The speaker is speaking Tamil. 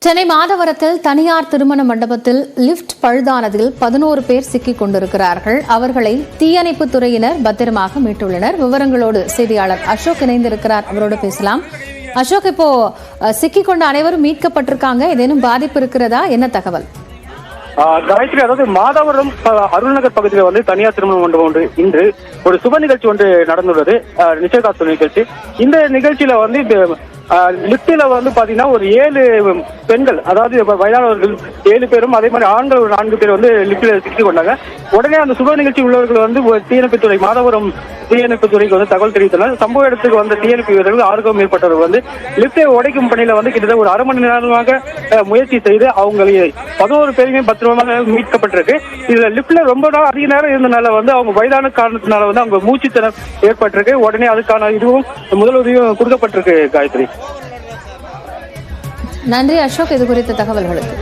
சென்னை மாதவரத்தில் தனியார் திருமண மண்டபத்தில் லிப்ட் பழுதானதில் 11 பேர் சிக்கிக் கொண்டிருக்கிறார்கள். அவர்களை தீயணைப்புத் துறையினர் பத்திரமாக மீட்டுள்ளனர். விவரங்களோடு செய்தியாளர் அசோக் இணைந்திருக்கிறார். அவரோடு பேசலாம். அசோக், இப்போ சிக்கிக் கொண்ட அனைவரும் மீட்கப்பட்டிருக்காங்க. ஏதேனும் பாதிப்பு இருக்கிறதா? என்ன தகவல்? காயத்ரி, அதாவது மாதவரம் அருள்நகர் பகுதியில் தனியார் திருமண மண்டபம் ஒன்று இன்று ஒரு சுப நிகழ்ச்சி ஒன்று நடந்துள்ளது. நிச்சயதார்த்த நிகழ்ச்சி. இந்த நிகழ்ச்சியில லிப்டில பாத்தீங்கன்னா ஒரு 7 பெண்கள், அதாவது வயதானவர்கள் 7 பேரும், அதே மாதிரி ஆண்கள் ஒரு 4 பேர் லிப்டில சிக்கிக் கொண்டாங்க. உடனே அந்த சுப நிகழ்ச்சி உள்ளவர்கள் தீயணைப்புத்துறை, மாதவரம் தீயணைப்புத்துறைக்கு தகவல் தெரிவித்தனர். சம்பவ இடத்துக்கு வந்த தீயணைப்பு வீரர்கள் 6க்கும் மேற்பட்டவர்கள் லிப்டை உடைக்கும் பணியில கிட்டத்தட்ட ஒரு அரை மணி நேரமாக முயற்சி செய்து அவங்களை 11 பேருமே பத்திரமாக மீட்கப்பட்டிருக்கு. இதுல லிப்ட்ல ரொம்ப அதிக நேரம் இருந்தனால அவங்க வயதான காரணத்தினால அவங்க மூச்சுத்திறன் ஏற்பட்டிருக்கு. உடனே அதுக்கான இதுவும் முதலுதவியும் கொடுக்கப்பட்டிருக்கு. காயத்ரி, நன்றி அசோக், இது குறித்த தகவல்களுக்கு.